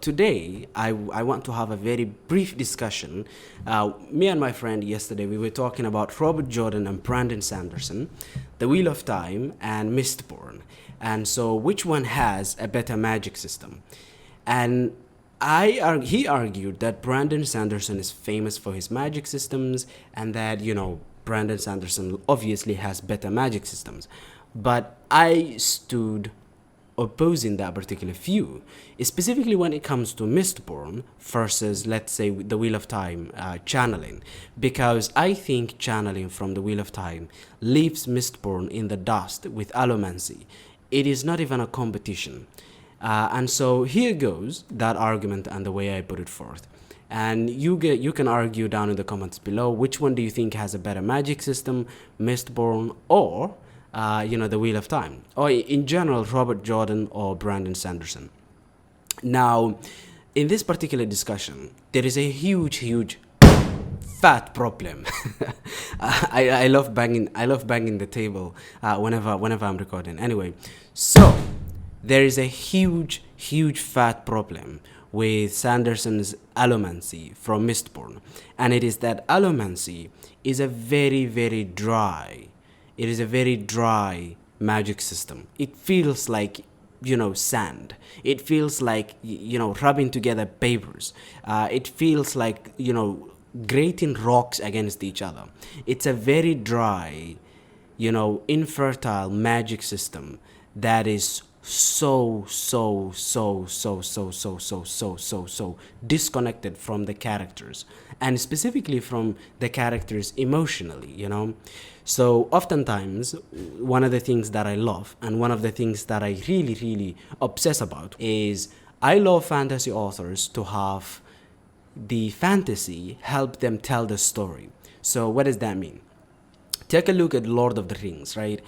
today I want to have a very brief discussion. Me and my friend yesterday we were talking about Robert Jordan and Brandon Sanderson, The Wheel of Time and Mistborn. And so which one has a better magic system? And he argued that Brandon Sanderson is famous for his magic systems and that, Brandon Sanderson obviously has better magic systems. But I stood opposing that particular view, specifically when it comes to Mistborn versus, let's say, the Wheel of Time channeling, because I think channeling from the Wheel of Time leaves Mistborn in the dust with Allomancy. It is not even a competition. And so here goes that argument and the way I put it forth. And you can argue down in the comments below which one do you think has a better magic system, Mistborn or the Wheel of Time, or in general, Robert Jordan or Brandon Sanderson. Now, in this particular discussion, there is a huge, fat problem. I love banging the table whenever I'm recording. Anyway, so there is a huge, fat problem with Sanderson's Allomancy from Mistborn, and it is that Allomancy is a very dry. It is a very dry magic system. It feels like, sand. It feels like, rubbing together papers. It feels like, grating rocks against each other. It's a very dry, infertile magic system that is so disconnected from the characters, and specifically from the characters emotionally. So oftentimes one of the things that I love and one of the things that I really obsess about is I love fantasy authors to have the fantasy help them tell the story. So what does that mean? Take a look at Lord of the Rings, right?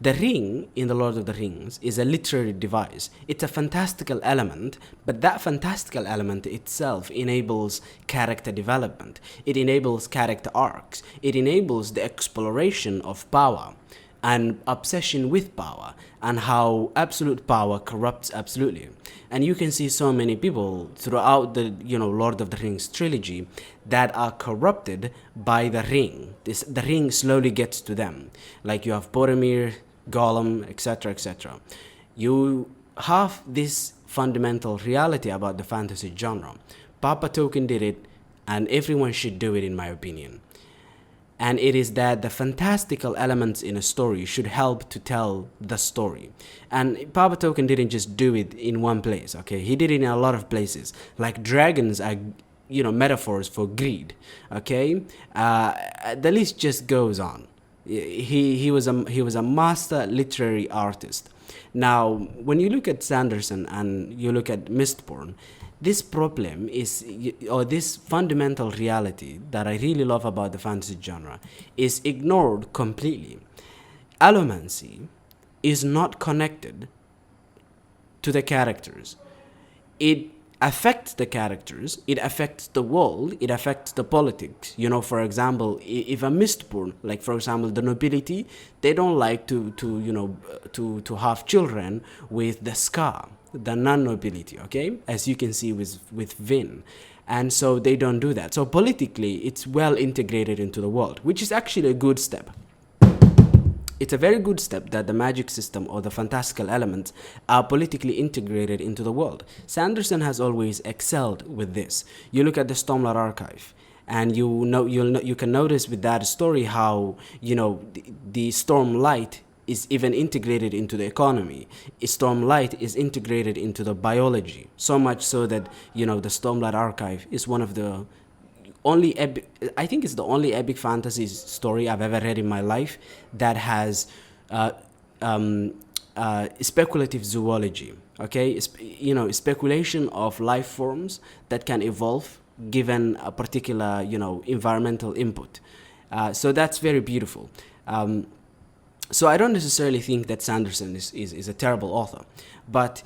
The ring in the Lord of the Rings is a literary device. It's a fantastical element, but that fantastical element itself enables character development. It enables character arcs. It enables the exploration of power and obsession with power and how absolute power corrupts absolutely. And you can see so many people throughout the Lord of the Rings trilogy that are corrupted by the ring. The ring slowly gets to them. Like you have Boromir, Gollum, etc. You have this fundamental reality about the fantasy genre. Papa Tolkien did it, and everyone should do it in my opinion. And it is that the fantastical elements in a story should help to tell the story. And Papa Tolkien didn't just do it in one place, okay? He did it in a lot of places. Like dragons are, metaphors for greed, okay? The list just goes on. He was a master literary artist. Now, when you look at Sanderson and you look at Mistborn, this problem is, or this fundamental reality that I really love about the fantasy genre is ignored completely. Allomancy is not connected to the characters. It affects the characters, it affects the world, it affects the politics. For example, if a Mistborn, like for example the nobility, they don't like to have children with the Scar, the non-nobility, okay, as you can see with Vin. And so they don't do that. So politically it's well integrated into the world, which is actually a good step. It's a very good step that the magic system or the fantastical elements are politically integrated into the world. Sanderson has always excelled with this. You look at the Stormlight Archive, and you can notice with that story how the Stormlight is even integrated into the economy. Stormlight is integrated into the biology, so much so that the Stormlight Archive is one of the only epic, I think it's the only epic fantasy story I've ever read in my life that has speculative zoology, okay? Speculation of life forms that can evolve given a particular, environmental input. So that's very beautiful. So I don't necessarily think that Sanderson is a terrible author, but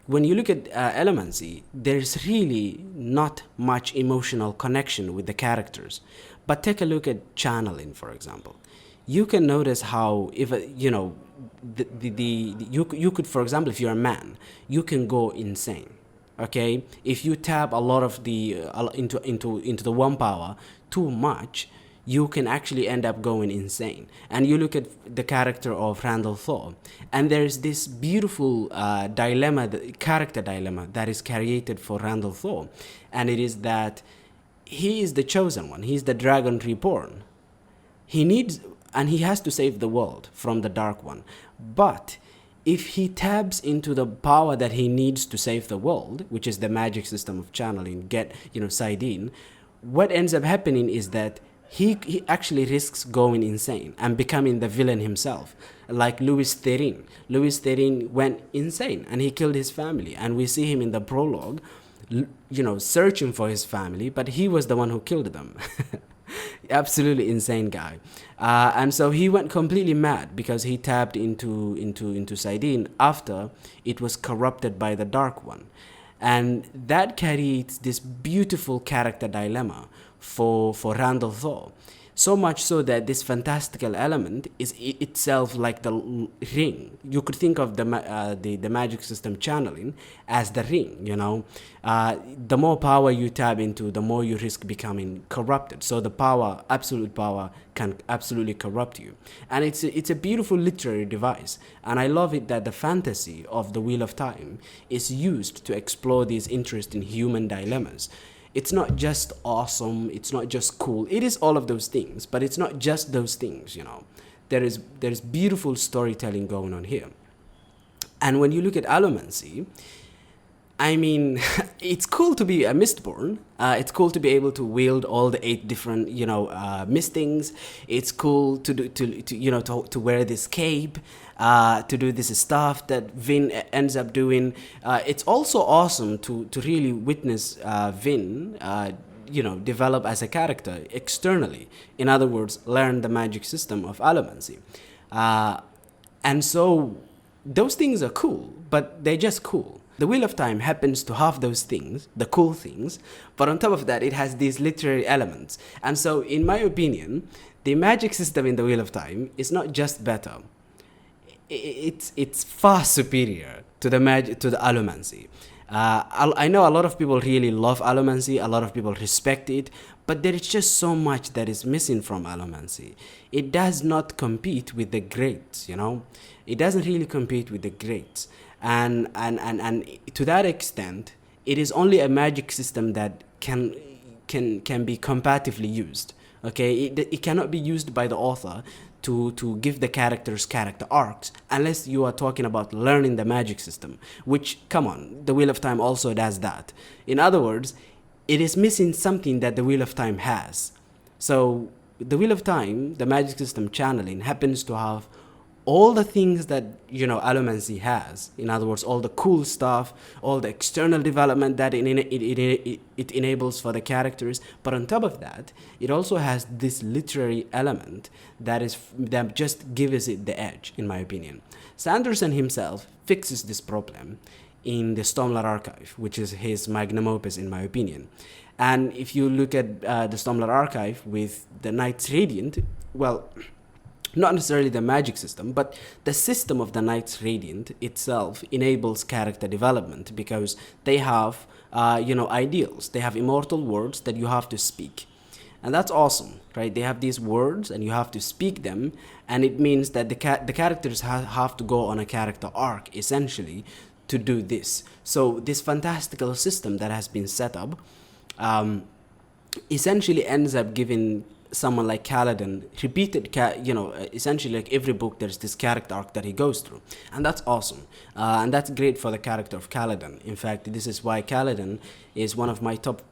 when you look at Allomancy, there's really not much emotional connection with the characters. But take a look at channeling, for example. You can notice how, if you could, for example, if you're a man, you can go insane. Okay, if you tap a lot of the into the one power too much, you can actually end up going insane. And you look at the character of Randall Thor, and there's this beautiful dilemma, the character dilemma that is created for Randall Thor, and it is that he is the chosen one. He's the dragon reborn. He needs, and he has to save the world from the dark one. But if he taps into the power that he needs to save the world, which is the magic system of channeling, get, Saidin, what ends up happening is that he actually risks going insane and becoming the villain himself, like Louis Therin. Louis Therin went insane and he killed his family, and we see him in the prologue, searching for his family, but he was the one who killed them. Absolutely insane guy. And so he went completely mad because he tapped into Saidin after it was corrupted by the Dark One. And that creates this beautiful character dilemma for Randall Thor. So much so that this fantastical element is itself like the ring. You could think of the magic system channeling as the ring, The more power you tap into, the more you risk becoming corrupted. So the power, absolute power, can absolutely corrupt you. And it's a beautiful literary device. And I love it that the fantasy of the Wheel of Time is used to explore these interesting human dilemmas. It's not just awesome, it's not just cool. It is all of those things, but it's not just those things, There's beautiful storytelling going on here. And when you look at Allomancy, I mean, it's cool to be a Mistborn. It's cool to be able to wield all the 8 different, mistings. It's cool to wear this cape, to do this stuff that Vin ends up doing. It's also awesome to really witness Vin, develop as a character externally. In other words, learn the magic system of Allomancy. And so those things are cool, but they're just cool. The Wheel of Time happens to have those things, the cool things, but on top of that, it has these literary elements. And so, in my opinion, the magic system in the Wheel of Time is not just better. It's far superior to the Allomancy. I know a lot of people really love Allomancy, a lot of people respect it, but there is just so much that is missing from Allomancy. It does not compete with the greats, It doesn't really compete with the greats. And to that extent, it is only a magic system that can be comparatively used. Okay, it cannot be used by the author to give the characters character arcs unless you are talking about learning the magic system, which, come on, the Wheel of Time also does that. In other words, it is missing something that the Wheel of Time has. So the Wheel of Time, the magic system channeling, happens to have all the things that Allomancy has. In other words, all the cool stuff, all the external development that it enables for the characters. But on top of that, it also has this literary element that just gives it the edge, in my opinion. Sanderson himself fixes this problem in the Stormlight Archive, which is his magnum opus, in my opinion. And if you look at the Stormlight Archive with the Knights Radiant, well, not necessarily the magic system, but the system of the Knights Radiant itself enables character development because they have, ideals. They have immortal words that you have to speak. And that's awesome, right? They have these words and you have to speak them. And it means that the characters have to go on a character arc, essentially, to do this. So this fantastical system that has been set up essentially ends up giving someone like Kaladin repeated, essentially like every book there's this character arc that he goes through, and that's awesome, and that's great for the character of Kaladin. In fact, this is why Kaladin is one of my top,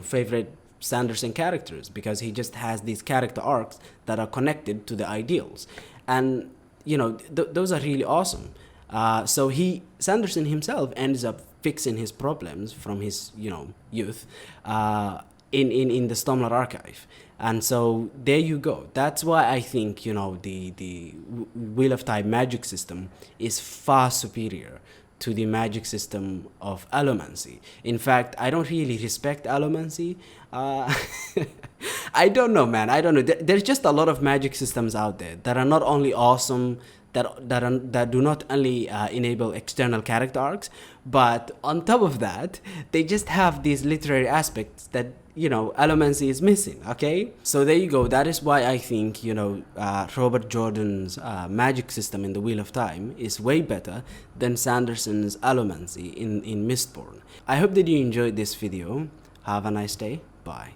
favorite Sanderson characters, because he just has these character arcs that are connected to the ideals, and those are really awesome. So Sanderson himself ends up fixing his problems from his youth in the Stormlight Archive. And so there you go. That's why I think, the Wheel of Time magic system is far superior to the magic system of Allomancy. In fact, I don't really respect Allomancy. I don't know, man. I don't know. There's just a lot of magic systems out there that are not only awesome, that do not only enable external character arcs, but on top of that, they just have these literary aspects that, you know, Allomancy is missing. Okay, so there you go. That is why I think, you know, Robert Jordan's magic system in the Wheel of Time is way better than Sanderson's Allomancy in Mistborn. I hope that you enjoyed this video. Have a nice day. Bye.